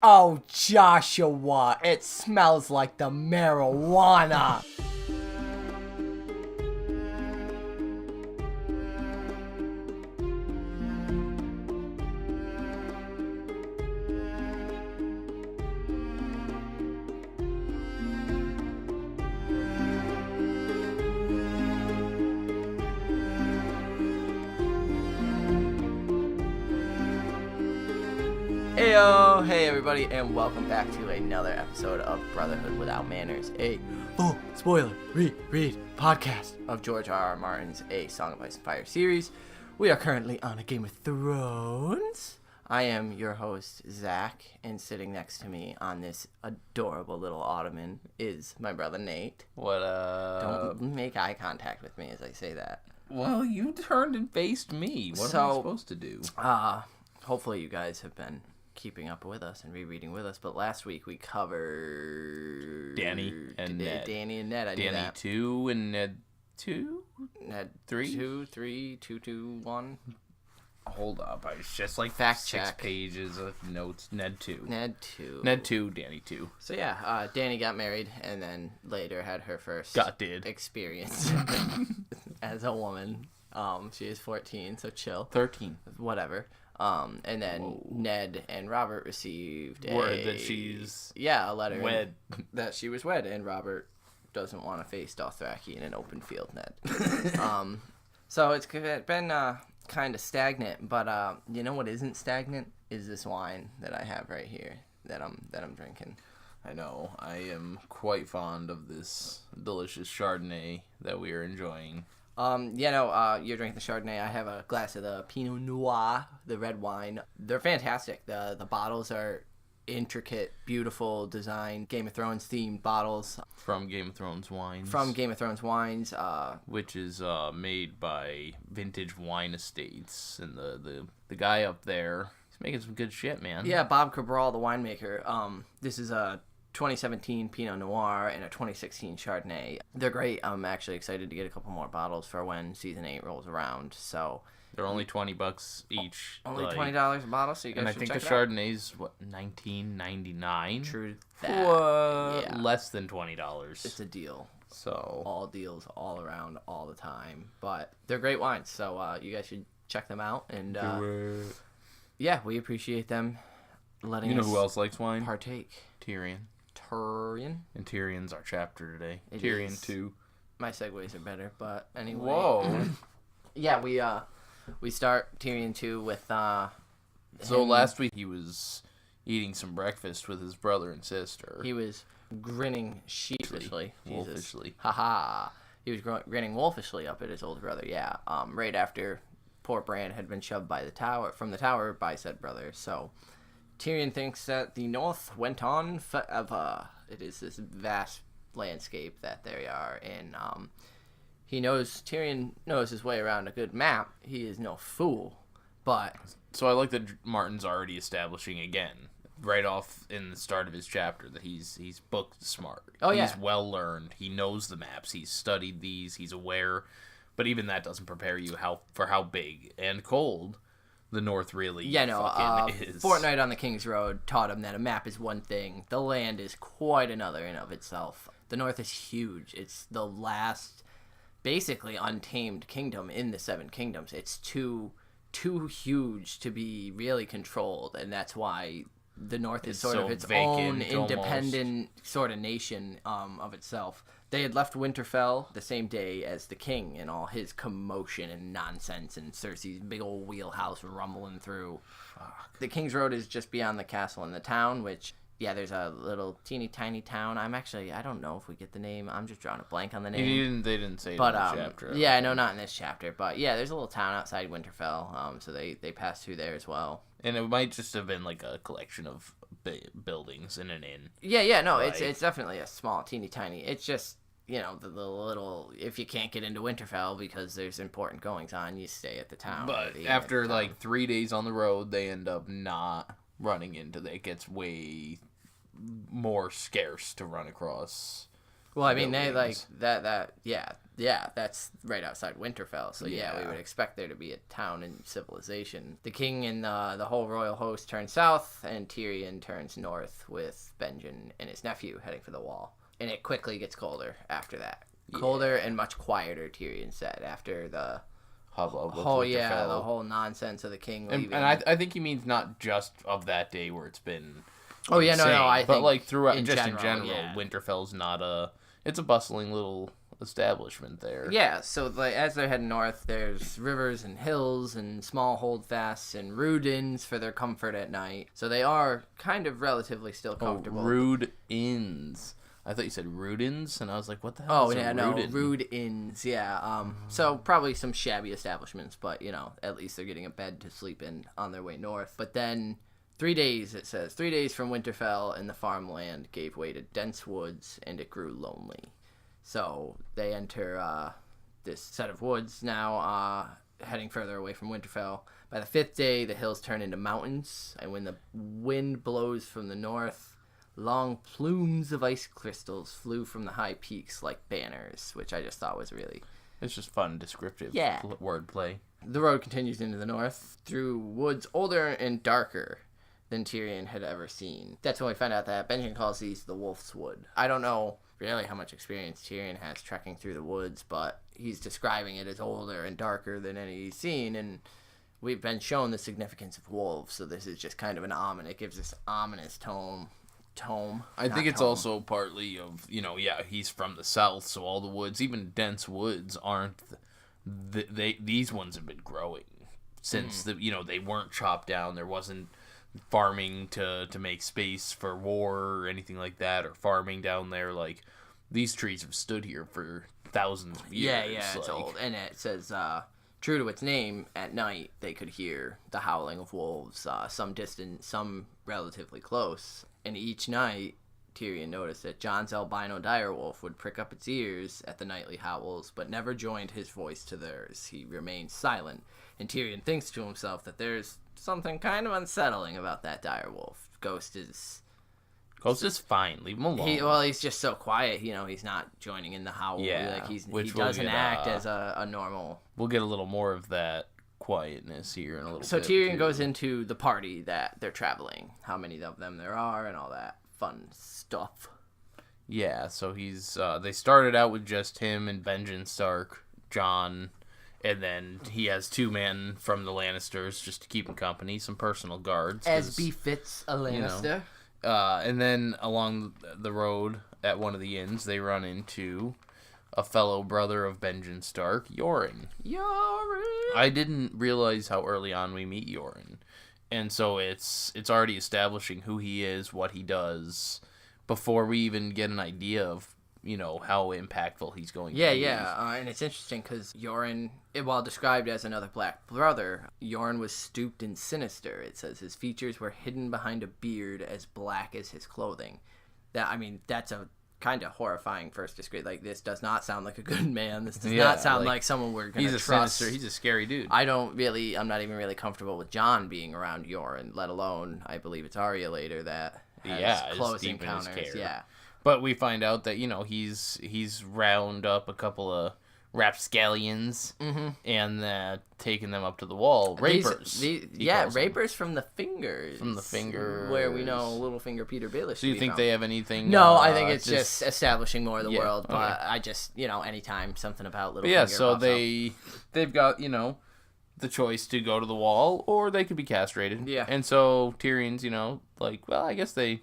Oh, Joshua, it smells like the marijuana. Heyo, hey everybody, and welcome back to another episode of Brotherhood Without Manners, a full spoiler reread podcast of George R.R. Martin's A Song of Ice and Fire series. We are currently on a Game of Thrones. I am your host, Zach, and sitting next to me on this adorable little ottoman is my brother Nate. What up? Don't make eye contact with me as I say that. Well, you turned and faced me. What am I supposed to do? Hopefully you guys have been keeping up with us and rereading with us, but last week we covered Danny and Ned. Danny and Ned. I knew Danny that. 2 and Ned 2? Ned 3? 2, 3, 2, 2, 1. Hold up. It's just like Fact 6 check. pages of notes. Ned 2. Ned 2. Ned 2, Danny 2. So yeah, Danny got married and then later had her first Did. experience as a woman. She is 14, so chill. 13. Whatever. And then Whoa. Ned and Robert received Word that she's a letter wed. that she was wed, and Robert doesn't want to face Dothraki in an open field, Ned. So it's been kind of stagnant, but you know what isn't stagnant is this wine that I have right here that I'm drinking. I know. I am quite fond of this delicious Chardonnay that we are enjoying. You're drinking the Chardonnay. I have a glass of the Pinot Noir, the red wine. They're fantastic. The bottles are intricate, beautiful design, Game of Thrones themed bottles. From Game of Thrones Wines. Which is made by Vintage Wine Estates. And the guy up there, he's making some good shit, man. Yeah, Bob Cabral, the winemaker. This is a 2017 Pinot Noir and a 2016 Chardonnay. They're great. I'm actually excited to get a couple more bottles for when season 8 rolls around. So they're only $20 each. Only $20 a bottle. So you guys and I should think check the it out. Chardonnay's $19.99. True that. Yeah. Less than $20. It's a deal. So all deals all around all the time. But they're great wines. So you guys should check them out. And yeah, we appreciate them letting us. You know who else likes wine? Partake. Tyrion. And Tyrion's our chapter today. Tyrion 2. My segues are better, but anyway. Whoa. Yeah, we start Tyrion 2 with So last week he was eating some breakfast with his brother and sister. He was grinning sheepishly. Wolfishly. Haha. He was grinning wolfishly up at his older brother, yeah. Right after poor Bran had been shoved from the tower by said brother, so Tyrion thinks that the North went on forever. It is this vast landscape that they are in. Tyrion knows his way around a good map. He is no fool, but... So I like that Martin's already establishing again, right off in the start of his chapter, that he's book smart. Oh, yeah. He's well learned. He knows the maps. He's studied these. He's aware. But even that doesn't prepare you for how big and cold the North really fucking is. Fortnite on the King's Road taught him that a map is one thing. The land is quite another in of itself. The North is huge. It's the last, basically, untamed kingdom in the Seven Kingdoms. It's too huge to be really controlled, and that's why the North is sort of its own independent sort of nation of itself. They had left Winterfell the same day as the king and all his commotion and nonsense and Cersei's big old wheelhouse rumbling through. Fuck. The King's Road is just beyond the castle and the town, which, yeah, there's a little teeny tiny town. I don't know if we get the name. I'm just drawing a blank on the name. They didn't say it in the chapter. Yeah, no, not in this chapter. But yeah, there's a little town outside Winterfell, so they pass through there as well. And it might just have been like a collection of buildings in an inn. Yeah, no, it's definitely a small, teeny tiny. It's just, the little, if you can't get into Winterfell because there's important goings on, you stay at the town. But after like 3 days on the road, they end up not running into it. It gets way more scarce to run across Well, I mean, they like that. Yeah, that's right outside Winterfell. So yeah, we would expect there to be a town and civilization. The king and the whole royal host turn south, and Tyrion turns north with Benjen and his nephew heading for the wall. And it quickly gets colder after that. Colder and much quieter, Tyrion said, after the hubbub. The whole nonsense of the king leaving. And I think he means not just of that day where it's been. Oh yeah, insane, I think, but like throughout, in general, Winterfell's not it's a bustling little establishment there. Yeah, so like as they're heading north, there's rivers and hills and small holdfasts and rude inns for their comfort at night. So they are kind of relatively still comfortable. Rude inns. I thought you said Rudins, and I was like, what the hell is a Rudin? Rude inns, yeah. So probably some shabby establishments, but, at least they're getting a bed to sleep in on their way north. But then 3 days, it says, 3 days from Winterfell, and the farmland gave way to dense woods, and it grew lonely. So they enter this set of woods now, heading further away from Winterfell. By the 5th day, the hills turn into mountains, and when the wind blows from the north, long plumes of ice crystals flew from the high peaks like banners, which I just thought was really... It's just fun, descriptive wordplay. The road continues into the north through woods older and darker than Tyrion had ever seen. That's when we find out that Benjen calls these the Wolf's Wood. I don't know really how much experience Tyrion has trekking through the woods, but he's describing it as older and darker than any he's seen, and we've been shown the significance of wolves, so this is just kind of an ominous... It gives this ominous tone. I think it's also partly of, he's from the south, so all the woods, even dense woods, aren't these ones have been growing since they weren't chopped down. There wasn't farming to make space for war or anything like that, or farming down there. Like, these trees have stood here for thousands of years. Yeah, it's old. And it says, true to its name, at night they could hear the howling of wolves, some distant, some relatively close. And each night, Tyrion noticed that Jon's albino direwolf would prick up its ears at the nightly howls, but never joined his voice to theirs. He remained silent, and Tyrion thinks to himself that there's something kind of unsettling about that direwolf. Ghost is fine. Leave him alone. He's just so quiet. He's not joining in the howl. Yeah, he doesn't act as a normal. We'll get a little more of that quietness here in a little bit. So Tyrion goes into the party that they're traveling, how many of them there are, and all that fun stuff. Yeah, so he's they started out with just him and Benjen Stark, Jon, and then he has 2 men from the Lannisters just to keep him company, some personal guards. As befits a Lannister. And then along the road at one of the inns, they run into a fellow brother of Benjen Stark, Yoren. I didn't realize how early on we meet Yoren. And so it's already establishing who he is, what he does, before we even get an idea of, how impactful he's going to be. Yeah. And it's interesting because Yoren, while described as another black brother, Yoren was stooped and sinister. It says his features were hidden behind a beard as black as his clothing. That's a kind of horrifying first description. Like, this does not sound like a good man. This does not sound like someone we're going to trust. He's a scary dude. I'm not even really comfortable with Jon being around Yoren, let alone, I believe it's Arya later that has close encounters. Yeah. But we find out that, he's round up a couple of rapscallions and taking them up to the wall. Rapers. Rapers from the Fingers. From the Fingers. Where we know Littlefinger Peter Baelish. So you think they have anything? No, I think it's just establishing more of the world. But I just, anytime something about Littlefinger. Yeah, so they've got, the choice to go to the wall, or they could be castrated. Yeah. And so Tyrion's, I guess they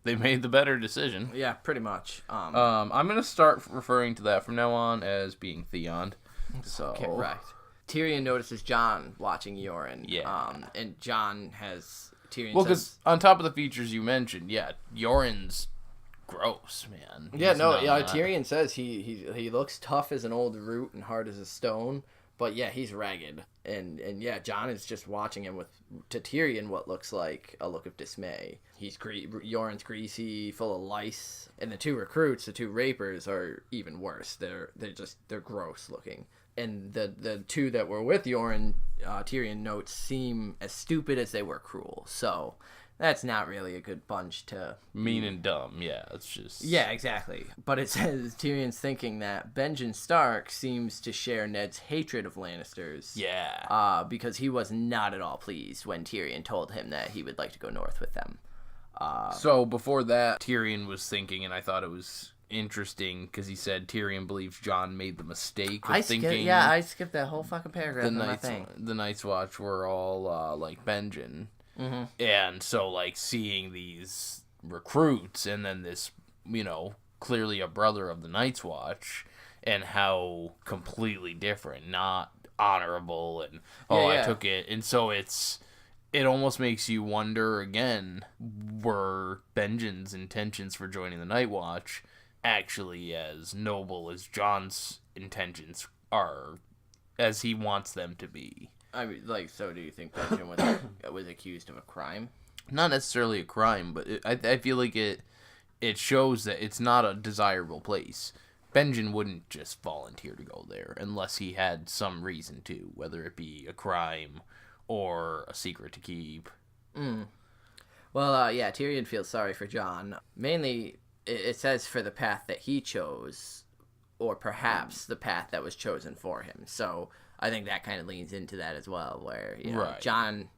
made the better decision. Yeah, pretty much. I'm going to start referring to that from now on as being Theon. So. Okay, right. Tyrion notices Jon watching Yoren. Yeah. And Jon has... Tyrion Well, because on top of the features you mentioned, Yoren's gross, man. Tyrion says he looks tough as an old root and hard as a stone. But yeah, he's ragged, and Jon is just watching him with, to Tyrion, what looks like a look of dismay. Yoren's greasy, full of lice, and the 2 recruits, the 2 rapers, are even worse. They're gross looking, and the 2 that were with Yoren, Tyrion notes, seem as stupid as they were cruel. So that's not really a good bunch to... Mean and dumb, yeah. It's just... Yeah, exactly. But it says Tyrion's thinking that Benjen Stark seems to share Ned's hatred of Lannisters. Yeah. Because he was not at all pleased when Tyrion told him that he would like to go north with them. So before that, Tyrion was thinking, and I thought it was interesting, because he said Tyrion believes Jon made the mistake of thinking... I skipped that whole fucking paragraph in my thing. The Night's Watch were all, like, Benjen. Mm-hmm. And so, like, seeing these recruits, and then this, clearly a brother of the Night's Watch, and how completely different, not honorable, and, I took it. And so it almost makes you wonder, again, were Benjen's intentions for joining the Night Watch actually as noble as Jon's intentions are, as he wants them to be? I mean, so do you think Benjen was accused of a crime? Not necessarily a crime, but I feel like it shows that it's not a desirable place. Benjen wouldn't just volunteer to go there unless he had some reason to, whether it be a crime or a secret to keep. Well, Tyrion feels sorry for Jon. Mainly, it says for the path that he chose, or perhaps the path that was chosen for him. So I think that kind of leans into that as well, where right. Jon,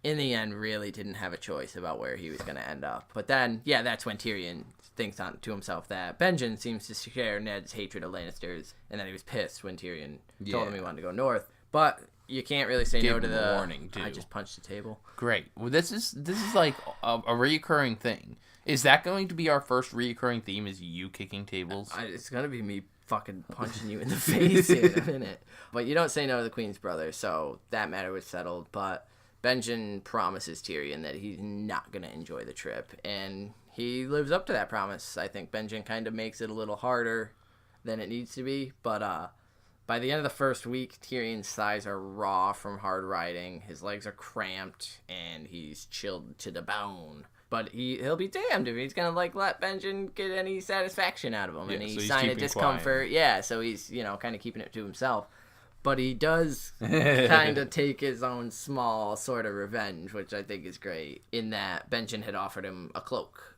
in the end, really didn't have a choice about where he was going to end up. But then, that's when Tyrion thinks to himself that Benjen seems to share Ned's hatred of Lannisters, and that he was pissed when Tyrion told him he wanted to go north. But you can't really say no to the warning too. I just punched the table. Great. Well, this is like a reoccurring thing. Is that going to be our first reoccurring theme? Is you kicking tables? It's gonna be me fucking punching you in the face in a minute. But you don't say no to the Queen's brother, so that matter was settled. But Benjen promises Tyrion that he's not gonna enjoy the trip, and he lives up to that promise. I think Benjen kind of makes it a little harder than it needs to be, but by the end of the first week, Tyrion's thighs are raw from hard riding, his legs are cramped, and he's chilled to the bone. But he'll be damned if he's gonna let Benjen get any satisfaction out of him, and he's sign of discomfort. Quiet. Yeah, so he's kind of keeping it to himself. But he does kind of take his own small sort of revenge, which I think is great. In that Benjen had offered him a cloak.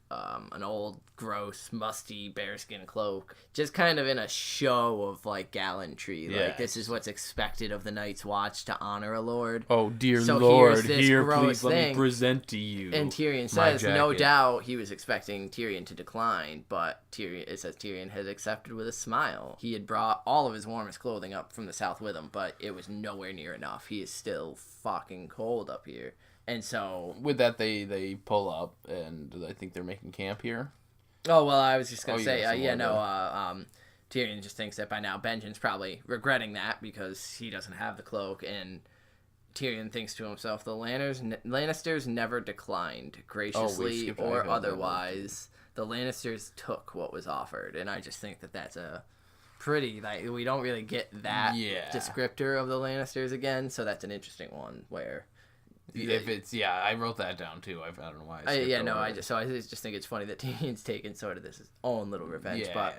An old, gross, musty bearskin cloak, just kind of in a show of gallantry. Yes. This is what's expected of the Night's Watch to honor a lord. Oh dear Lord, here please let me present to you. And Tyrion says, no doubt he was expecting Tyrion to decline, but it says Tyrion had accepted with a smile. He had brought all of his warmest clothing up from the south with him, but it was nowhere near enough. He is still fucking cold up here. And so... With that, they pull up, and I think they're making camp here. Oh, well, I was just going to say, Tyrion just thinks that by now Benjen's probably regretting that because he doesn't have the cloak, and Tyrion thinks to himself, the Lannisters never declined, graciously or otherwise. The Lannisters took what was offered, and I just think that that's a pretty... we don't really get that descriptor of the Lannisters again, so that's an interesting one, where... If it's I wrote that down too. I don't know why. I just think it's funny that Tyrion's taking sort of this his own little revenge. But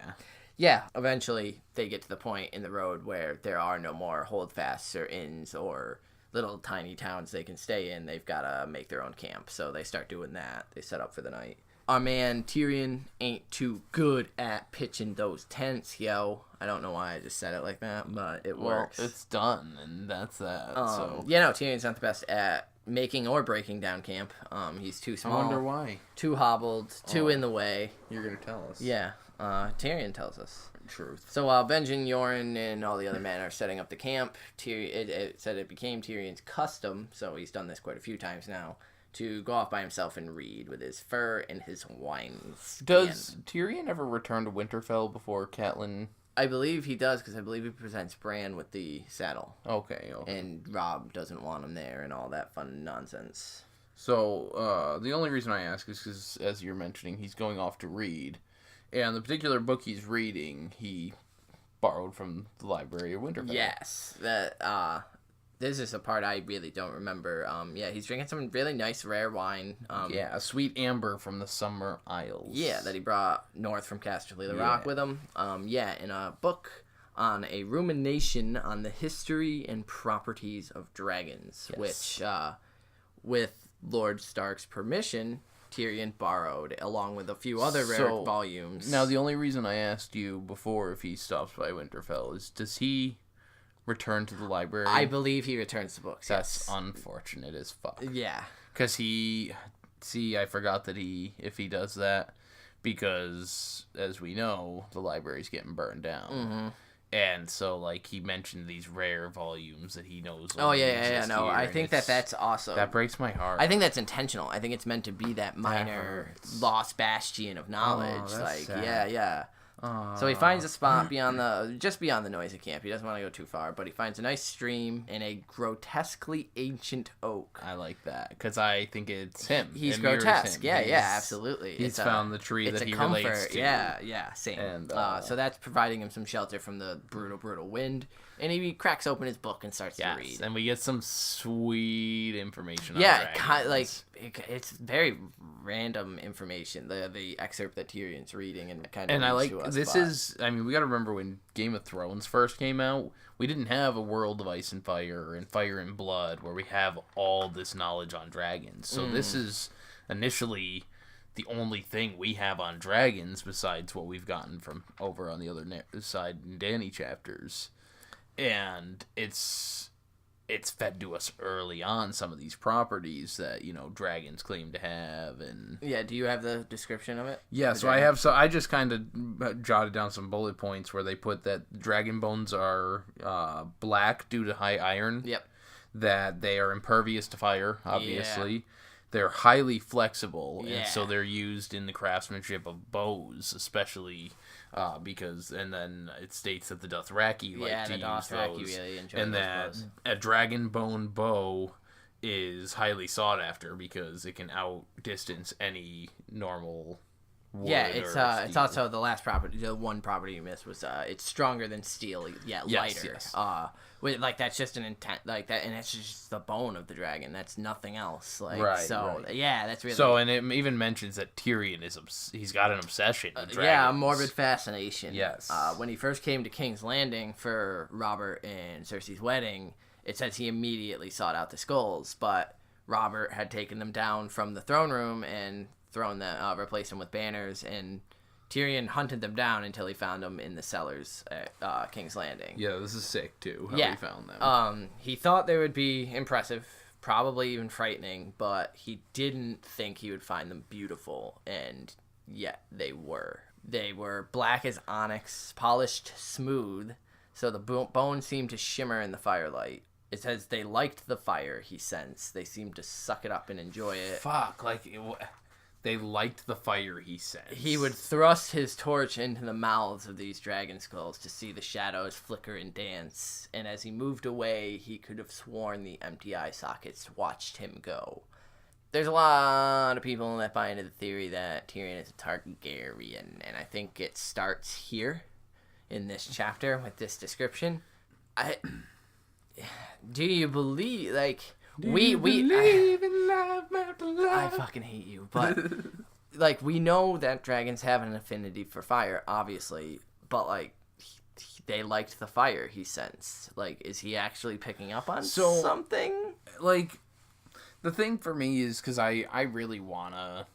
eventually they get to the point in the road where there are no more holdfasts or inns or little tiny towns they can stay in. They've got to make their own camp, so they start doing that. They set up for the night. Our man Tyrion ain't too good at pitching those tents, yo. I don't know why I just said it like that, but it works. It's done, and that's that. Tyrion's not the best at making or breaking down camp. He's too small. I wonder why. Too hobbled, too in the way. You're going to tell us. Yeah. Tyrion tells us. Truth. So while Benjen, Yoren, and all the other men are setting up the camp, it said it became Tyrion's custom, so he's done this quite a few times now, to go off by himself and read with his fur and his wine skin. Does Tyrion ever return to Winterfell before Catelyn? I believe he does, because I believe he presents Bran with the saddle. Okay. And Robb doesn't want him there and all that fun nonsense. So, the only reason I ask is because, as you're mentioning, he's going off to read. And the particular book he's reading, he borrowed from the library of Winterfell. Yes. This is a part I really don't remember. He's drinking some really nice, rare wine. A sweet amber from the Summer Isles. Yeah, that he brought north from Casterly the Rock with him. In a book on a rumination on the history and properties of dragons, which, with Lord Stark's permission, Tyrion borrowed, along with a few other rare volumes. Now, the only reason I asked you before if he stops by Winterfell is, does he return to the library? I believe he returns to books. That's unfortunate as fuck. Yeah. Because I forgot that if he does that, because, as we know, the library's getting burned down. Mm-hmm. And so, like, he mentioned these rare volumes that he knows. Oh, yeah, no, I think that's awesome. That breaks my heart. I think that's intentional. I think it's meant to be that minor lost bastion of knowledge. Sad. Yeah. So he finds a spot beyond the noisy camp. He doesn't want to go too far, but he finds a nice stream in a grotesquely ancient oak. I like that, because I think it's him. He's grotesque. Yeah, absolutely. He's found the tree that he relates to. Yeah, same. And, so that's providing him some shelter from the brutal wind. And he cracks open his book and starts to read. And we get some sweet information on dragons. It's very random information, the excerpt that Tyrion's reading, and kind of. And I like we got to remember when Game of Thrones first came out, we didn't have a world of ice and fire and fire and blood where we have all this knowledge on dragons. So this is initially the only thing we have on dragons besides what we've gotten from over on the other side in Dany chapters. And it's fed to us early on, some of these properties that, dragons claim to have. And yeah, do you have the description of it? Yeah, so I have. So I just kind of jotted down some bullet points where they put that dragon bones are black due to high iron. Yep. That they are impervious to fire, obviously. Yeah. They're highly flexible, and so they're used in the craftsmanship of bows, especially because. And then it states that the Dothraki like to use those, really enjoy and those that bows. A dragon bone bow is highly sought after because it can outdistance any normal wood. Yeah, it's also the last property. The one property you missed was it's stronger than steel. Yeah, lighter. Yes. That's just an intent like that, and it's just the bone of the dragon. That's nothing else. Right. Yeah, that's really. So, and it even mentions that Tyrion he's got an obsession with dragons. Yeah, a morbid fascination. Yes. When he first came to King's Landing for Robert and Cersei's wedding, it says he immediately sought out the skulls, but Robert had taken them down from the throne room and replaced them with banners, and Tyrion hunted them down until he found them in the cellars at King's Landing. Yeah, this is sick too. How he found them. He thought they would be impressive, probably even frightening, but he didn't think he would find them beautiful, and yet they were. They were black as onyx, polished smooth, so the bone seemed to shimmer in the firelight. It says they liked the fire he sensed. They seemed to suck it up and enjoy it. They liked the fire he sensed. He would thrust his torch into the mouths of these dragon skulls to see the shadows flicker and dance, and as he moved away, he could have sworn the empty eye sockets watched him go. There's a lot of people that buy into the theory that Tyrion is a Targaryen, and I think it starts here in this chapter with this description. Do you believe, believe in life after life? I fucking hate you, but we know that dragons have an affinity for fire, obviously, but they liked the fire he sensed. Is he actually picking up on something? The thing for me is because I really wanna,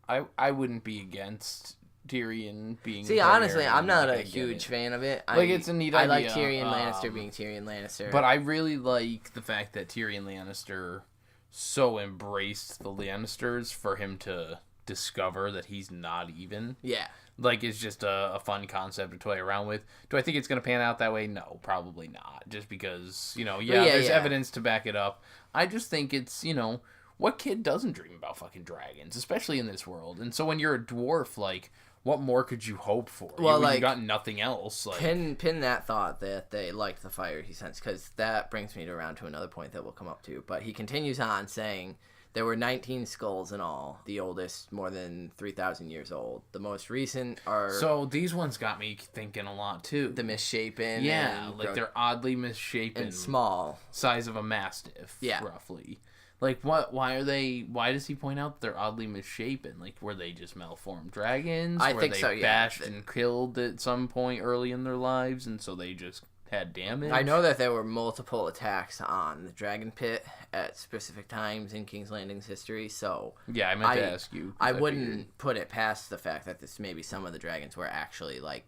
I wouldn't be against Tyrion being. See, honestly, I'm not a huge fan of it. It's a neat idea. I like Tyrion Lannister being Tyrion Lannister. But I really like the fact that Tyrion Lannister so embraced the Lannisters for him to discover that he's not even. Yeah. It's just a fun concept to toy around with. Do I think it's going to pan out that way? No, probably not. Just because, there's evidence to back it up. I just think it's, what kid doesn't dream about fucking dragons, especially in this world? And so when you're a dwarf, what more could you hope for? You got nothing else. Pin that thought that they liked the fire he sensed, because that brings me around to another point that we'll come up to. But he continues on saying there were 19 skulls in all, the oldest more than 3,000 years old. The most recent are... So these ones got me thinking a lot, too. The misshapen. Yeah, they're oddly misshapen. And small. Size of a mastiff, roughly. Why does he point out they're oddly misshapen? Were they just malformed dragons? I think so, yeah. Bashed and killed at some point early in their lives, and so they just had damage. I know that there were multiple attacks on the Dragon Pit at specific times in King's Landing's history, so... Yeah, I meant to ask you. I wouldn't put it past the fact that this maybe some of the dragons were actually, like,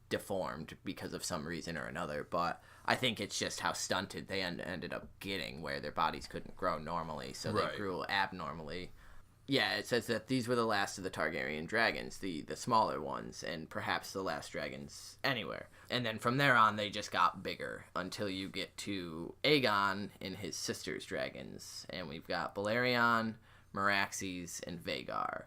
deformed because of some reason or another, but I think it's just how stunted they ended up getting, where their bodies couldn't grow normally, so they grew abnormally. Yeah, it says that these were the last of the Targaryen dragons, the smaller ones, and perhaps the last dragons anywhere. And then from there on, they just got bigger until you get to Aegon and his sister's dragons. And we've got Balerion, Meraxes, and Vhagar.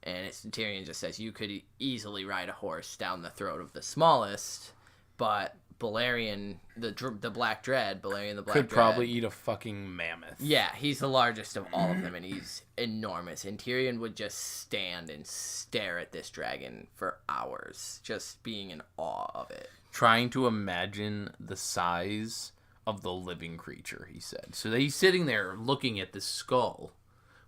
And Tyrion just says you could easily ride a horse down the throat of the smallest, but Balerion, the Black Dread, Balerion the Black Dread... could probably eat a fucking mammoth. Yeah, he's the largest of all of them, and he's enormous. And Tyrion would just stand and stare at this dragon for hours, just being in awe of it. Trying to imagine the size of the living creature, he said. So he's sitting there looking at this skull,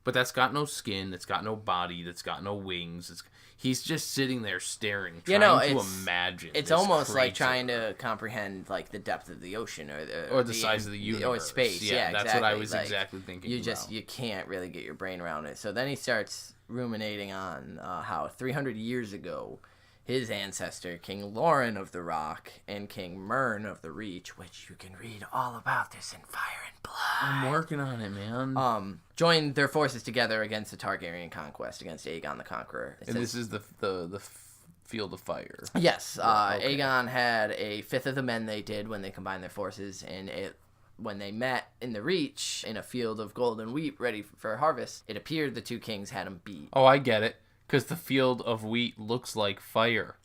but that's got no skin, it's got no body, that's got no wings. He's just sitting there staring, trying to imagine. It's almost like trying to comprehend like the depth of the ocean or the size of the universe or space. Yeah, that's exactly. what I was exactly thinking. You can't really get your brain around it. So then he starts ruminating on how 300 years ago, his ancestor, King Loren of the Rock and King Mern of the Reach, which you can read all about this in Fire and Blood. I'm working on it, man. Joined their forces together against the Targaryen conquest, against Aegon the Conqueror. This is the Field of Fire. Yes. Okay. Aegon had a fifth of the men they did when they combined their forces, and when they met in the Reach in a field of golden wheat ready for harvest, it appeared the two kings had him beat. Oh, I get it. Because the field of wheat looks like fire.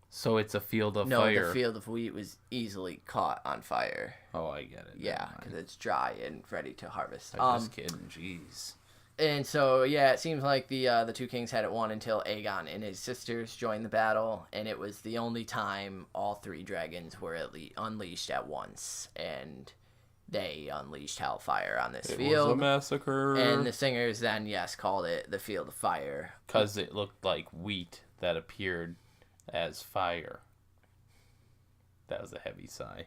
So it's a field of fire. No, the field of wheat was easily caught on fire. Oh, I get it. Yeah, because it's dry and ready to harvest. I'm just kidding. Jeez. And so, yeah, it seems like the two kings had it won until Aegon and his sisters joined the battle. And it was the only time all three dragons were unleashed at once. And they unleashed hellfire on this field. It was a massacre. And the singers then, yes, called it the Field of Fire. Because it looked like wheat that appeared as fire. That was a heavy sigh.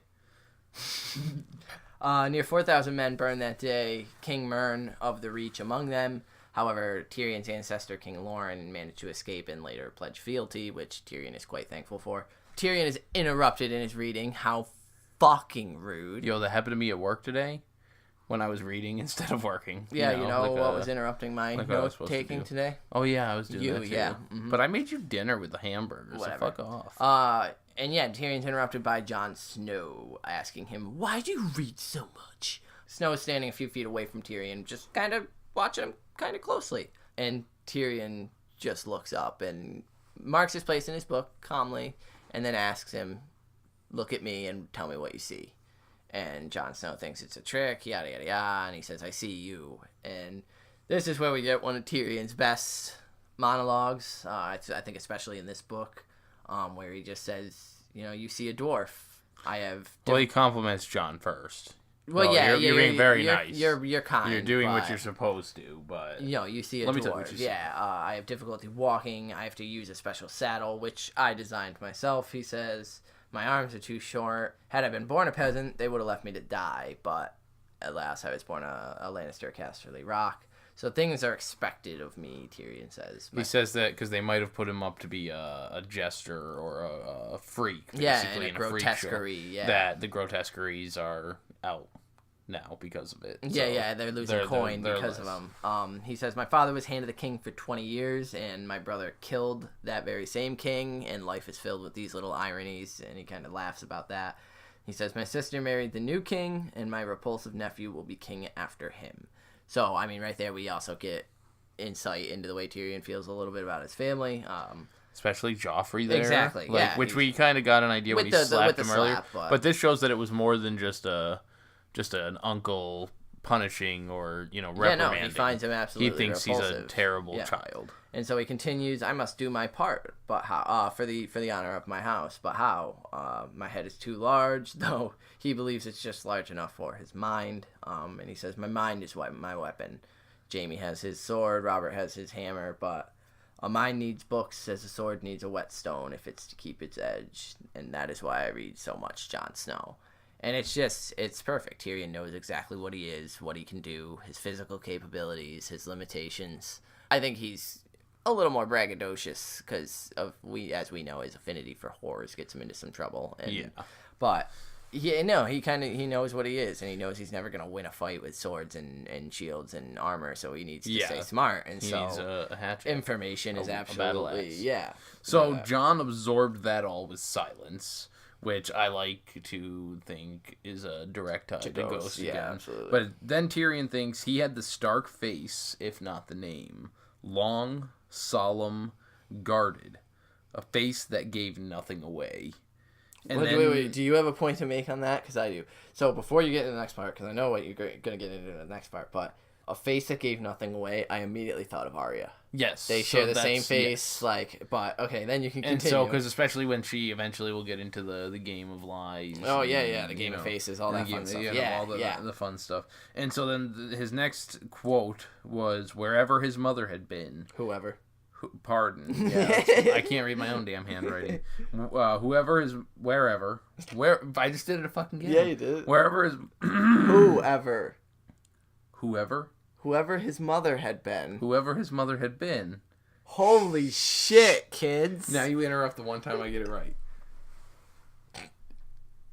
Near 4,000 men burned that day, King Mern of the Reach among them. However, Tyrion's ancestor, King Loren, managed to escape and later pledged fealty, which Tyrion is quite thankful for. Tyrion is interrupted in his reading. How fucking rude. Yo, that happened to me at work today when I was reading instead of working. Yeah, you know what was interrupting my note-taking today? Oh, yeah, I was doing that too. Yeah. Mm-hmm. But I made you dinner with the hamburgers, so fuck off. And yeah, Tyrion's interrupted by Jon Snow, asking him, why do you read so much? Snow is standing a few feet away from Tyrion, just kind of watching him kind of closely. And Tyrion just looks up and marks his place in his book calmly, and then asks him, look at me and tell me what you see. And Jon Snow thinks it's a trick, yada, yada, yada, and he says, I see you. And this is where we get one of Tyrion's best monologues, I think especially in this book, where he just says, you see a dwarf. I have... Well, he compliments Jon first. Well, yeah, you're being very nice. You're kind. You're doing what you're supposed to, but... you see a dwarf. Let me tell you what you see. Yeah, I have difficulty walking. I have to use a special saddle, which I designed myself, he says. My arms are too short. Had I been born a peasant, they would have left me to die. But alas, I was born a Lannister Casterly Rock. So things are expected of me, Tyrion says. He says that because they might have put him up to be a jester or a freak, basically, in a grotesquerie. Yeah, that the grotesqueries are out now because of it. Yeah, they're losing coin because of them. He says, my father was hand of the king for 20 years, and my brother killed that very same king, and life is filled with these little ironies, and he kind of laughs about that. He says, my sister married the new king, and my repulsive nephew will be king after him. So, I mean, right there we also get insight into the way Tyrion feels a little bit about his family. Especially Joffrey there. Exactly, yeah. Which we kind of got an idea when he slapped him earlier. But this shows that it was more than just an uncle punishing or, reprimanding. Yeah, no, he finds him absolutely repulsive. He thinks he's a terrible child. And so he continues, I must do my part, but how? For the honor of my house, but how? My head is too large, though he believes it's just large enough for his mind. And he says, my mind is my weapon. Jaime has his sword, Robert has his hammer, but A mind needs books as a sword needs a whetstone if it's to keep its edge, and that is why I read so much Jon Snow. And it's perfect. Tyrion knows exactly what he is, what he can do, his physical capabilities, his limitations. I think he's a little more braggadocious because as we know, his affinity for whores gets him into some trouble. But he knows what he is, and he knows he's never gonna win a fight with swords and shields and armor. So he needs to stay smart, and he needs a hatchet. Information is absolutely So Jon absorbed that all with silence, which I like to think is a direct tie to Ghost again. Absolutely. But then Tyrion thinks he had the Stark face, if not the name. Long, solemn, guarded. A face that gave nothing away. And wait. Do you have a point to make on that? Because I do. So before you get into the next part, because I know what you're going to get into the next part, but a face that gave nothing away, I immediately thought of Arya. Yes. They share the same face, but okay, then you can continue. And so, because especially when she eventually will get into the game of lies. Oh, yeah, the game of faces, all that fun stuff. The fun stuff. And so then his next quote was, wherever his mother had been. Whoever. Pardon. Yeah, I can't read my own damn handwriting. Wherever. I just did it a fucking game. Yeah, you did. Wherever his... Whoever. Whoever? Whoever his mother had been. Whoever his mother had been. Holy shit, kids. Now you interrupt the one time I get it right.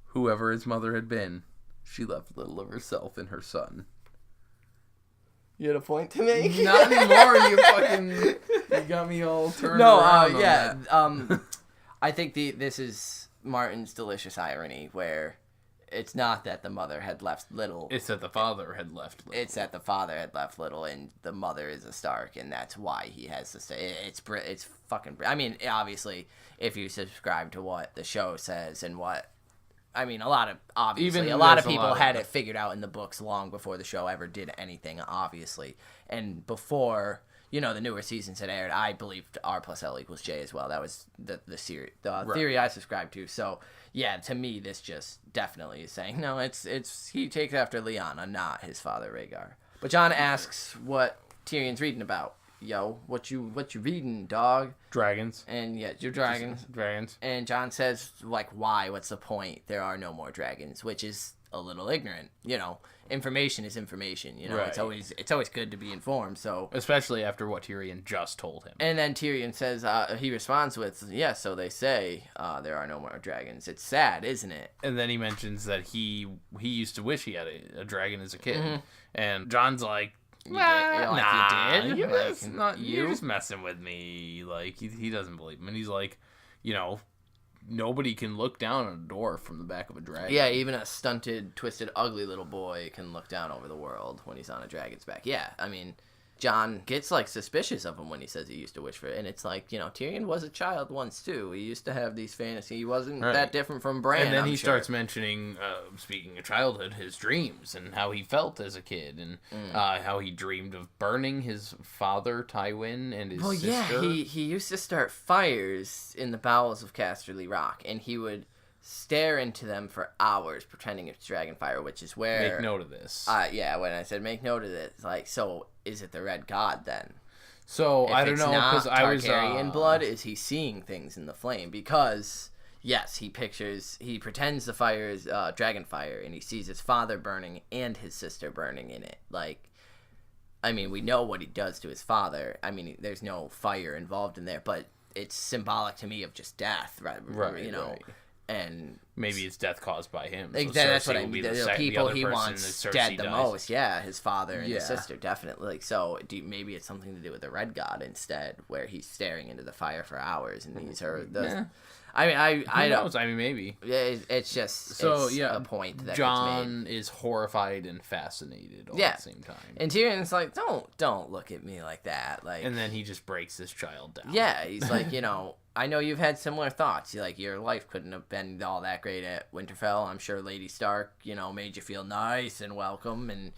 Whoever his mother had been, she left little of herself in her son. You had a point to make? Not anymore, you got me all turned around on that. I think this is Martin's delicious irony, where it's not that the mother had left little. It's that the father had left little. It's that the father had left little, and the mother is a Stark, and that's why he has to stay. It's fucking. I mean, obviously, if you subscribe to what the show says and what. I mean, a lot of people had it figured out in the books long before the show ever did anything, obviously. And before, the newer seasons had aired, I believed R plus L equals J as well. That was the theory I subscribed to. So, yeah, to me, this just definitely is saying, no, it's he takes after Lyanna, not his father, Rhaegar. But Jon asks what Tyrion's reading about. Yo, what you reading, dog? Dragons. And you're dragons. Dragons. And Jon says, why? What's the point? There are no more dragons, which is a little ignorant. Information is information. Right. It's always good to be informed. So especially after what Tyrion just told him. And then Tyrion says, he responds with, so they say there are no more dragons. It's sad, isn't it? And then he mentions that he used to wish he had a dragon as a kid. Mm-hmm. And Jon's like, you did? You're just messing with me. Like, he doesn't believe him. And he's like, nobody can look down on a door from the back of a dragon. Yeah, even a stunted, twisted, ugly little boy can look down over the world when he's on a dragon's back. Yeah, I mean, Jon gets, suspicious of him when he says he used to wish for it. And it's like, Tyrion was a child once, too. He used to have these fantasies. He wasn't that different from Bran, And then he starts mentioning, speaking of childhood, his dreams and how he felt as a kid. And how he dreamed of burning his father, Tywin, and his sister. Yeah, he used to start fires in the bowels of Casterly Rock. And he would stare into them for hours pretending it's dragonfire, which is where... Make note of this. When I said make note of this, so is it the Red God then? So, if I don't know, because I was... Targaryen blood, is he seeing things in the flame? Because, yes, he pretends the fire is dragon fire, and he sees his father burning and his sister burning in it. We know what he does to his father. There's no fire involved in there, but it's symbolic to me of just death, right? Right. And maybe it's death caused by him. So that's what I mean. The people he wants dead the most. Yeah, his father and his sister, definitely. Maybe it's something to do with the Red God instead, where he's staring into the fire for hours and he's heard the... I don't know. Maybe. It's just a point that Jon is horrified and fascinated all at the same time. And Tyrion's like, don't look at me like that. And then he just breaks this child down. Yeah, he's like, I know you've had similar thoughts. Your life couldn't have been all that great at Winterfell. I'm sure Lady Stark, made you feel nice and welcome, and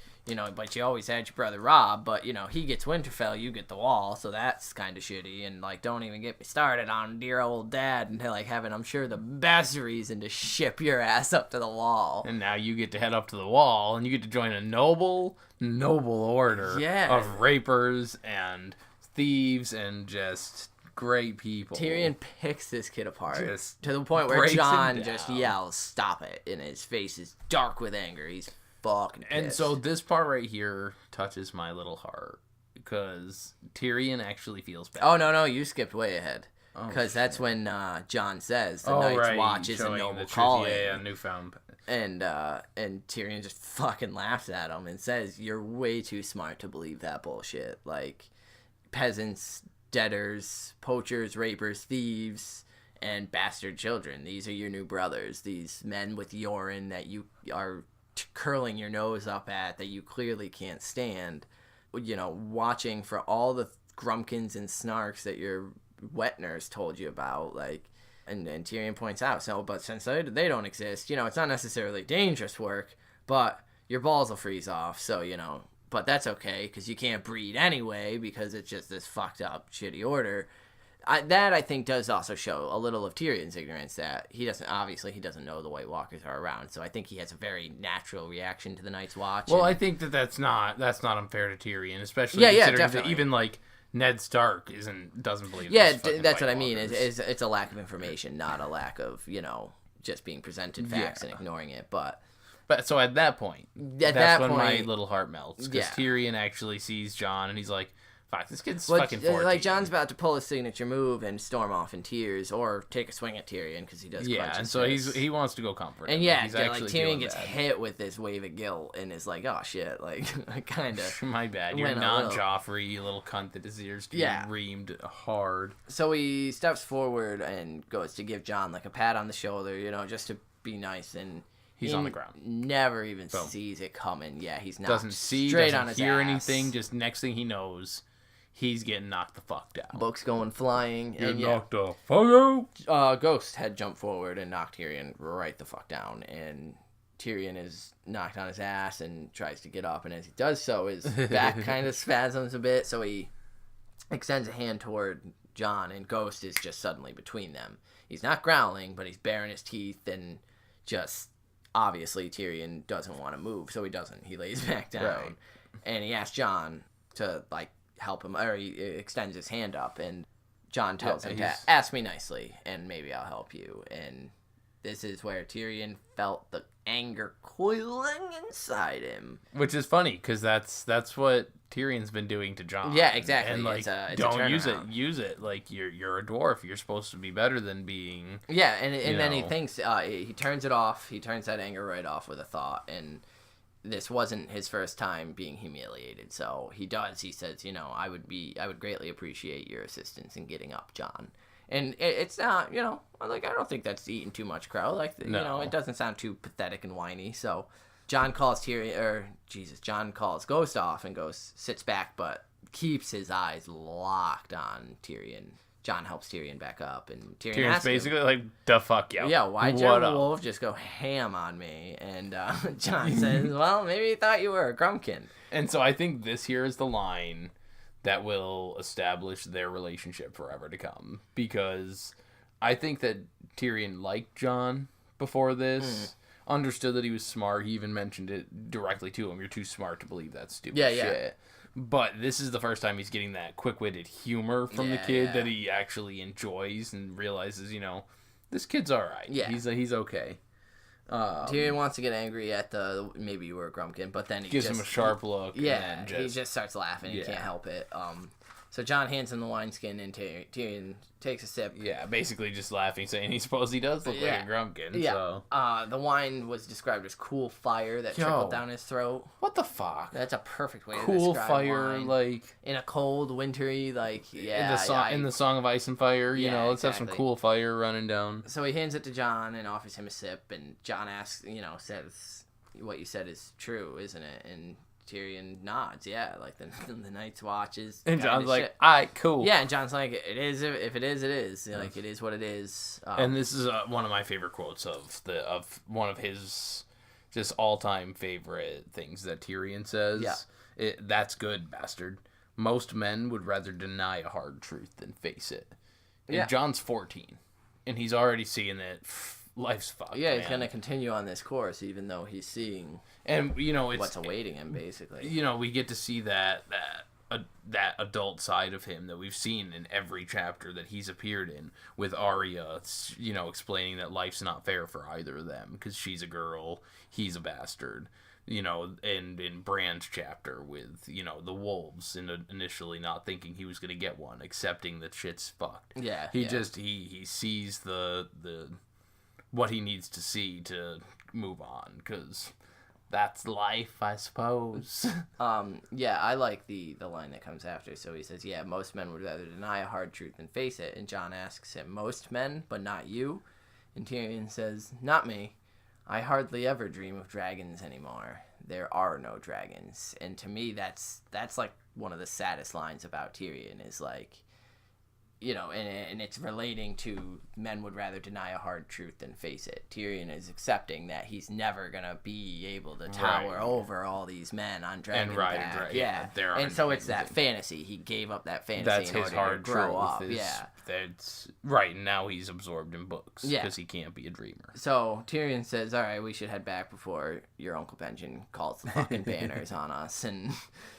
but you always had your brother Robb. But he gets Winterfell, you get the Wall, so that's kind of shitty. And don't even get me started on dear old dad and having, I'm sure, the best reason to ship your ass up to the Wall. And now you get to head up to the Wall, and you get to join a noble order of rapers and thieves and just great people. Tyrion picks this kid apart Just to the point where breaks him Jon just down. yells, "Stop it!" and his face is dark with anger. He's fucking pissed. And so this part right here touches my little heart because Tyrion actually feels bad. Oh, no, you skipped way ahead. Oh, Because that's when Jon says the Oh, Night's right, Watch is a showing noble the truth. calling. Yeah, newfound. And Tyrion just fucking laughs at him and says, "You're way too smart to believe that bullshit. Like, peasants, debtors, poachers, rapers, thieves, and bastard children. These are your new brothers. These men with urine that you are curling your nose up at, that you clearly can't stand. You know, watching for all the grumpkins and snarks that your wet nurse told you about, like." And Tyrion points out, but since they don't exist, it's not necessarily dangerous work, but your balls will freeze off, so, but that's okay, because you can't breed anyway, because it's just this fucked up, shitty order. That, I think, does also show a little of Tyrion's ignorance, that he doesn't know the White Walkers are around, so I think he has a very natural reaction to the Night's Watch. Well, I think that's not unfair to Tyrion, especially considering that even, like, Ned Stark doesn't believe. Yeah, that's what I mean. It's a lack of information, not a lack of just being presented facts and ignoring it. But so at that point, that's when my little heart melts because Tyrion actually sees Jon and he's like, "Fuck, this kid's fucking 14." Like Jon's about to pull his signature move and storm off in tears, or take a swing at Tyrion because he does. Yeah, and so he wants to go comfort him. And he's like Tyrion gets hit with this wave of guilt and is like, "Oh shit!" Like I kind of my bad. You're not Joffrey, you little cunt that deserves to be reamed hard. So he steps forward and goes to give Jon like a pat on the shoulder, just to be nice, and he's on the ground. Never even sees it coming. Yeah, he's not doesn't see, straight doesn't on his hear ass. anything. Just next thing he knows, he's getting knocked the fuck down. Books going flying. Knocked the fuck out. Ghost had jumped forward and knocked Tyrion right the fuck down. And Tyrion is knocked on his ass and tries to get up. And as he does so, his back kind of spasms a bit. So he extends a hand toward Jon, and Ghost is just suddenly between them. He's not growling, but he's baring his teeth, and just obviously Tyrion doesn't want to move, so he doesn't. He lays back down. Right. And he asks Jon to, like, help him, or he extends his hand up, and Jon tells him to ask me nicely and maybe I'll help you. And this is where Tyrion felt the anger coiling inside him, which is funny because that's what Tyrion's been doing to Jon. Yeah, exactly. And like, it's don't use it like you're a dwarf, you're supposed to be better than being and then he thinks he turns it off, he turns that anger right off with a thought, and this wasn't his first time being humiliated, so he says, I would greatly appreciate your assistance in getting up, Jon. And it's not, I don't think that's eating too much crow. Like, it doesn't sound too pathetic and whiny. So Jon calls Ghost off, and Ghost sits back but keeps his eyes locked on Tyrion. Jon helps Tyrion back up, and Tyrion's basically like, the fuck yo. Yeah, why'd your wolf just go ham on me? And Jon says, well, maybe he thought you were a grumpkin. And so I think this here is the line that will establish their relationship forever to come. Because I think that Tyrion liked Jon before this, understood that he was smart. He even mentioned it directly to him. You're too smart to believe that stupid shit. But this is the first time he's getting that quick-witted humor from the kid that he actually enjoys and realizes, this kid's all right. Yeah. He's okay. Tyrion wants to get angry at the maybe you were a grumpkin, but then he gives him a sharp look. Yeah, and he just starts laughing. He can't help it. So Jon hands him the wineskin, and Tyrion takes a sip. Yeah, basically just laughing, saying he suppose he does look like a grumpkin. Yeah. So. The wine was described as cool fire that trickled down his throat. What the fuck? That's a perfect way to describe describe fire, wine. Like in a cold, wintry, in the Song of Ice and Fire. Let's have some cool fire running down. So he hands it to Jon and offers him a sip, and Jon asks, says, "What you said is true, isn't it?" And Tyrion nods, like the Night's Watch is. And Jon's like, all right, cool. Yeah, and Jon's like, it is, if it is, it is. Like, it is what it is. And this is one of my favorite quotes of one of his just all-time favorite things that Tyrion says. Yeah. That's good, bastard. Most men would rather deny a hard truth than face it. And Jon's 14, and he's already seeing that life's fucked. Yeah, he's going to continue on this course, even though he's seeing... And, it's... what's awaiting him, basically. We get to see that that adult side of him that we've seen in every chapter that he's appeared in, with Arya, explaining that life's not fair for either of them because she's a girl, he's a bastard. And in Bran's chapter with, the wolves, and initially not thinking he was going to get one, accepting that shit's fucked. Yeah. He sees the what he needs to see to move on, because that's life, I suppose. I like the line that comes after. So he says, yeah, most men would rather deny a hard truth than face it. And Jon asks him, most men, but not you? And Tyrion says, not me. I hardly ever dream of dragons anymore. There are no dragons. And to me, that's like one of the saddest lines about Tyrion is like, and it's relating to men would rather deny a hard truth than face it. Tyrion is accepting that he's never going to be able to tower over all these men on Dragon's and ride back. a dragon. Yeah. And so it's that fantasy. He gave up that fantasy that's in his order hard to grow truth. up. Yeah. That's right. Now he's absorbed in books because he can't be a dreamer. So Tyrion says, all right, we should head back before your Uncle Benjen calls the fucking banners on us. And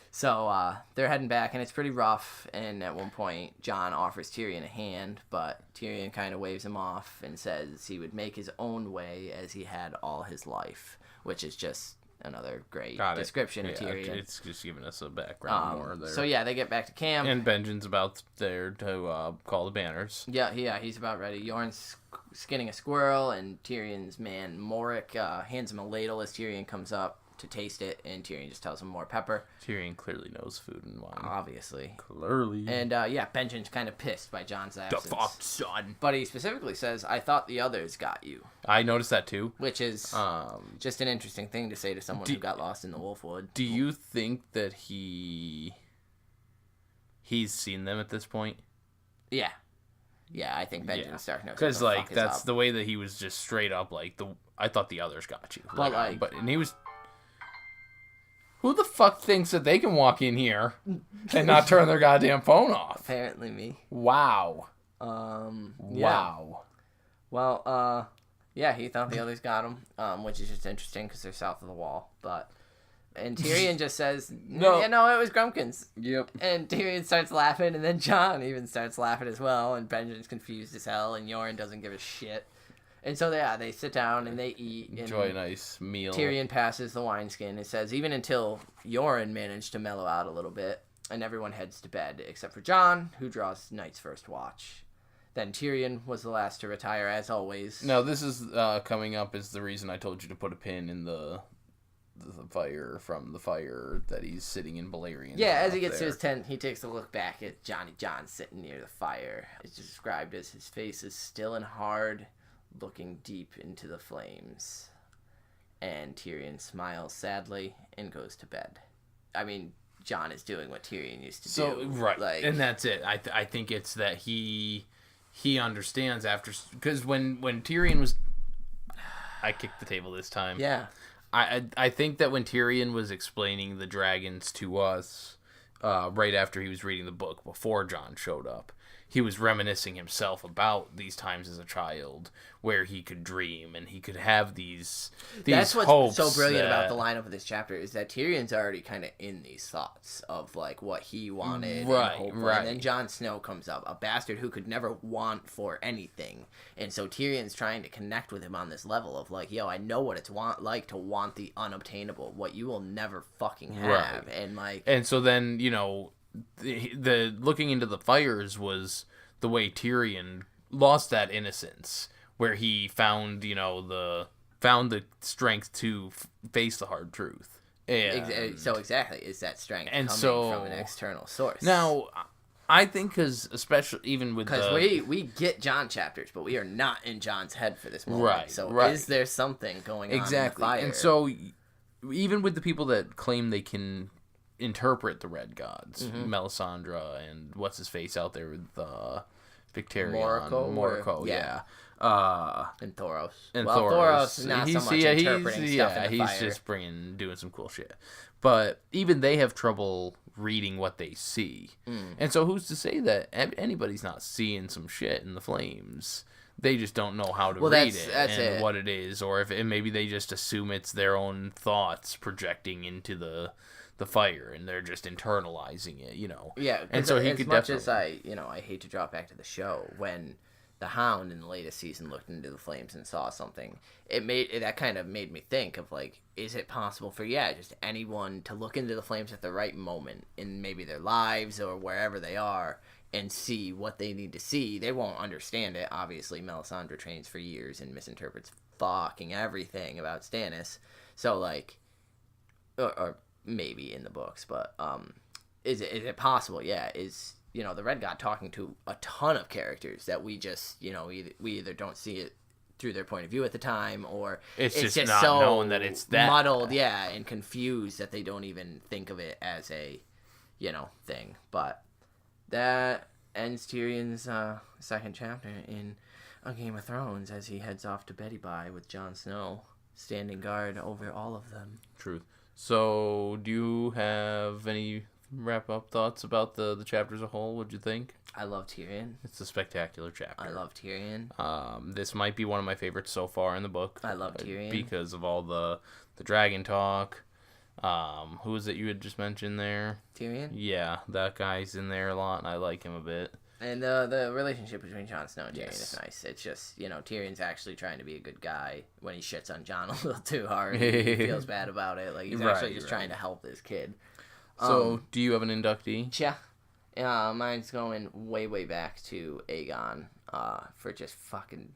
so they're heading back, and it's pretty rough. And at one point, Jon offers Tyrion a hand, but Tyrion kind of waves him off and says he would make his own way as he had all his life, which is just another great description of Tyrion. It's just giving us a background more there. So they get back to camp. And Benjen's about there to call the banners. Yeah, he's about ready. Yorn's skinning a squirrel, and Tyrion's man, Morik, hands him a ladle as Tyrion comes up to taste it, and Tyrion just tells him more pepper. Tyrion clearly knows food and wine. Obviously. Clearly. And, Benjen's kind of pissed by Jon's absence. The fuck, son. But he specifically says, I thought the others got you. I noticed that, too. Which is just an interesting thing to say to someone who got lost in the Wolfwood. Do you think that he's seen them at this point? Yeah. Yeah, I think Benjen Stark knows. Because, that's the way that he was just straight up, I thought the others got you. And he was... Who the fuck thinks that they can walk in here and not turn their goddamn phone off? Apparently me. Wow. Wow. Well, he thought the others got him, which is just interesting because they're south of the wall. And Tyrion just says, no, it was Grumpkins. Yep. And Tyrion starts laughing, and then Jon even starts laughing as well, and Benjen's confused as hell, and Yorn doesn't give a shit. And so, they sit down and they eat. And enjoy a nice meal. Tyrion passes the wineskin. It says, even until Yoren managed to mellow out a little bit, and everyone heads to bed, except for Jon, who draws night's first watch. Then Tyrion was the last to retire, as always. No, this is coming up is the reason I told you to put a pin in the fire from the fire that he's sitting in Balerion. Yeah, as he gets to his tent, he takes a look back at Johnny John sitting near the fire. It's described as his face is still and hard, looking deep into the flames. And Tyrion smiles sadly and goes to bed. I mean, Jon is doing what Tyrion used to do. So, right. And that's it. I think it's that he understands after... Because when Tyrion was... I kicked the table this time. Yeah. I think that when Tyrion was explaining the dragons to us, right after he was reading the book, before Jon showed up, he was reminiscing himself about these times as a child where he could dream and he could have these That's what's hopes so brilliant about the lineup of this chapter is that Tyrion's already kind of in these thoughts of like what he wanted right. And then Jon Snow comes up, a bastard who could never want for anything, and so Tyrion's trying to connect with him on this level of like, yo, I know what it's like to want the unobtainable, what you will never fucking have. Right. And so then, the looking into the fires was the way Tyrion lost that innocence, where he found the strength to face the hard truth. And so exactly is that strength and coming from an external source. Now, I think because especially even with we get Jon chapters, but we are not in Jon's head for this moment. Right. So is there something going on in the fire? And so even with the people that claim they can interpret the red gods, Melisandre and what's his face out there with Victarion, Moriko, and Thoros. Thoros is not so much interpreting stuff in the fire. He's just doing some cool shit. But even they have trouble reading what they see, and so who's to say that anybody's not seeing some shit in the flames? They just don't know how to read it what it is, or if maybe they just assume it's their own thoughts projecting into the the fire, and they're just internalizing it, you know. Yeah, and so he as could much definitely. as I hate to drop back to the show, when the Hound in the latest season looked into the flames and saw something, that kind of made me think of, like, is it possible for just anyone to look into the flames at the right moment in maybe their lives or wherever they are and see what they need to see? They won't understand it. Obviously, Melisandre trains for years and misinterprets fucking everything about Stannis. So, like, or maybe in the books, but is it possible? Yeah, is the Red God talking to a ton of characters that we just we either don't see it through their point of view at the time, or It's just not so known that it's that muddled, and confused that they don't even think of it as a thing. But that ends Tyrion's second chapter in A Game of Thrones as he heads off to Betty Bye with Jon Snow standing guard over all of them. Truth. So, do you have any wrap-up thoughts about the chapter as a whole? What'd you think? I love Tyrion. It's a spectacular chapter. I love Tyrion. This might be one of my favorites so far in the book. I love Tyrion. Because of all the dragon talk. Who was it you had just mentioned there? Tyrion? Yeah, that guy's in there a lot, and I like him a bit. And the relationship between Jon Snow and Tyrion is nice. It's just, Tyrion's actually trying to be a good guy when he shits on Jon a little too hard. He feels bad about it. Like, he's actually just trying to help his kid. So, do you have an inductee? Yeah. Mine's going way, way back to Aegon for just fucking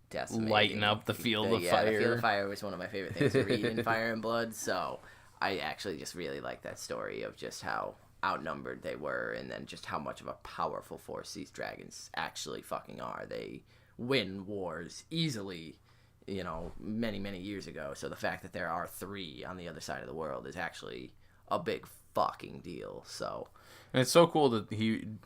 decimating. Lighting up the Field of Fire. The Field of Fire was one of my favorite things to read in Fire and Blood, so I actually just really like that story of just how outnumbered they were, and then just how much of a powerful force these dragons actually fucking are. They win wars easily, many, many years ago. So the fact that there are 3 on the other side of the world is actually a big fucking deal. So, and it's so cool that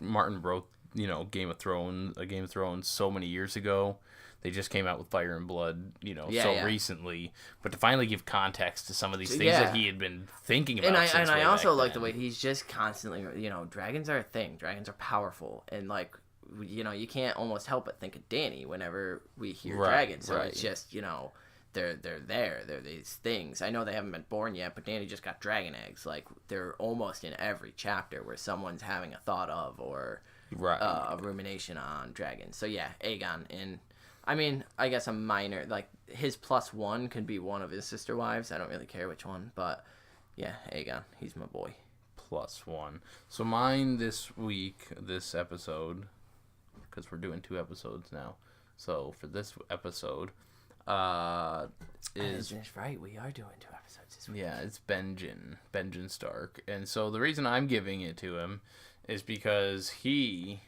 Martin wrote, A Game of Thrones so many years ago. They just came out with Fire and Blood, recently. But to finally give context to some of these things that he had been thinking about. And I also like the way he's just constantly, dragons are a thing. Dragons are powerful. And, like, you can't almost help but think of Dany whenever we hear dragons. So it's just, they're there. They're these things. I know they haven't been born yet, but Dany just got dragon eggs. Like, they're almost in every chapter where someone's having a thought of or a rumination on dragons. So, yeah, Aegon. And I mean, I guess a minor, like, his +1 could be one of his sister wives. I don't really care which one, but yeah, Aegon, he's my boy. +1. So mine this episode, because we're doing 2 episodes now. So for this episode, is right? We are doing 2 episodes this week. Yeah, it's Benjen Stark, and so the reason I'm giving it to him is because he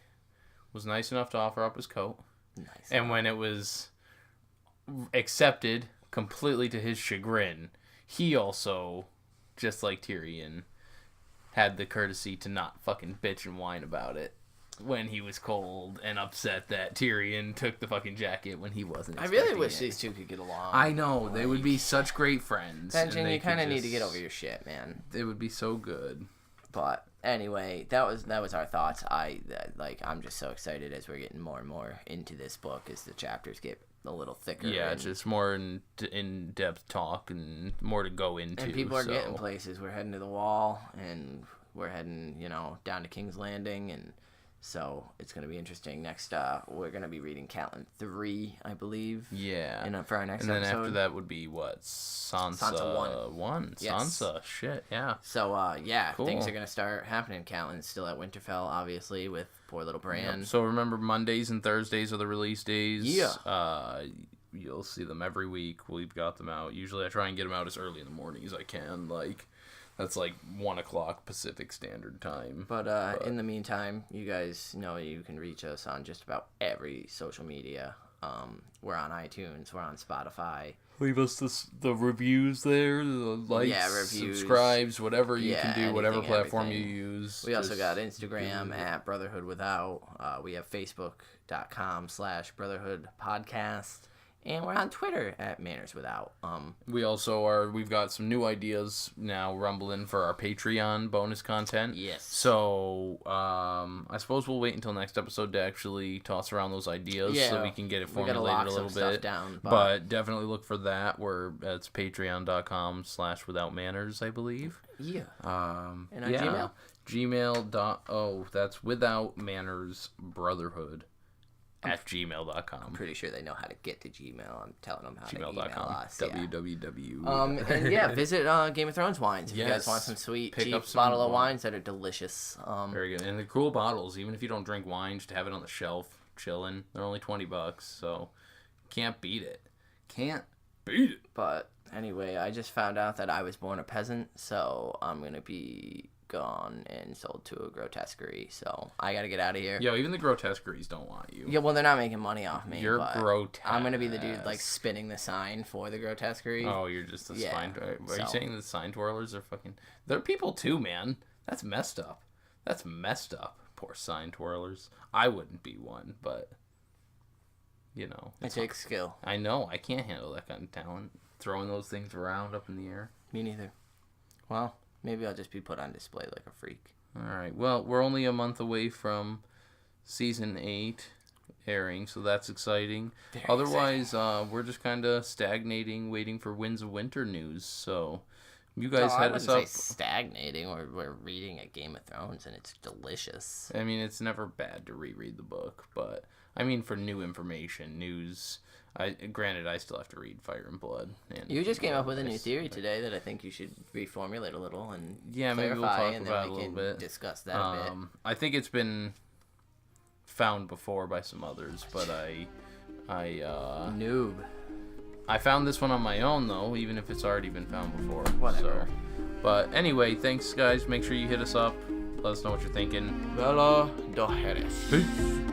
was nice enough to offer up his coat. Nice. And when it was accepted completely to his chagrin, he also, just like Tyrion, had the courtesy to not fucking bitch and whine about it when he was cold and upset that Tyrion took the fucking jacket when he wasn't expecting it. I really wish these 2 could get along. I know. They would be such great friends. Benjen, you kind of need to get over your shit, man. They would be so good. But anyway, that was our thoughts. I'm just so excited as we're getting more and more into this book as the chapters get a little thicker. Yeah, it's just more in-depth talk and more to go into. And people are getting places. We're heading to the Wall, and we're heading, down to King's Landing, and so it's going to be interesting. Next, we're going to be reading Catelyn 3, I believe. Yeah. For our next episode. And then episode. after that would be what? Sansa 1. Yes. Sansa, shit, yeah. So, cool. Things are going to start happening. Catelyn's still at Winterfell, obviously, with poor little Bran. Yep. So remember, Mondays and Thursdays are the release days. Yeah. You'll see them every week. We've got them out. Usually I try and get them out as early in the morning as I can, that's 1 o'clock Pacific Standard Time. But in the meantime, you guys know you can reach us on just about every social media. We're on iTunes. We're on Spotify. Leave us the reviews there, the likes, reviews, subscribes, whatever you can do, whatever platform you use. We also got Instagram at Brotherhood Without. We have Facebook.com/Brotherhood Podcast. And we're on Twitter at Manners Without. We've got some new ideas now rumbling for our Patreon bonus content. Yes. So, I suppose we'll wait until next episode to actually toss around those ideas so we can get it formulated a little bit. Down, but definitely look for that where it's patreon.com/withoutmanners, I believe. Yeah. And our Gmail. That's Without Manners Brotherhood. At gmail.com. I'm pretty sure they know how to get to Gmail. I'm telling them how gmail.com. to email us. www. And visit Game of Thrones wines if you guys want some sweet, cheap bottle of wines that are delicious. Very good. And they're cool bottles. Even if you don't drink wine, just have it on the shelf, chilling. They're only $20, so can't beat it. Can't beat it. But anyway, I just found out that I was born a peasant, so I'm going to be gone and sold to a grotesquerie, so I gotta get out of here. Yo, even the grotesqueries don't want you. Yeah, well, they're not making money off me. You're grotesque. I'm gonna be the dude like spinning the sign for the grotesquerie. Oh, you're just the sign. Are you saying the sign twirlers are fucking? They're people too, man. That's messed up. Poor sign twirlers. I wouldn't be one, but you know, it takes skill. I know. I can't handle that kind of talent. Throwing those things around up in the air. Me neither. Well. Maybe I'll just be put on display like a freak. All right. Well, we're only a month away from season 8 airing, so that's exciting. Otherwise, we're just kind of stagnating, waiting for Winds of Winter news. So, you guys had us up. Say stagnating. We're reading a Game of Thrones, and it's delicious. I mean, it's never bad to reread the book, but I mean, for new information, news. Granted, I still have to read Fire and Blood. And you just came up with a new theory today that I think you should reformulate a little and maybe we'll talk and about then it a little bit. Discuss that a bit. I think it's been found before by some others, but noob. I found this one on my own though, even if it's already been found before. Whatever. So, but anyway, thanks guys. Make sure you hit us up. Let us know what you're thinking. Bella Doheres. Peace.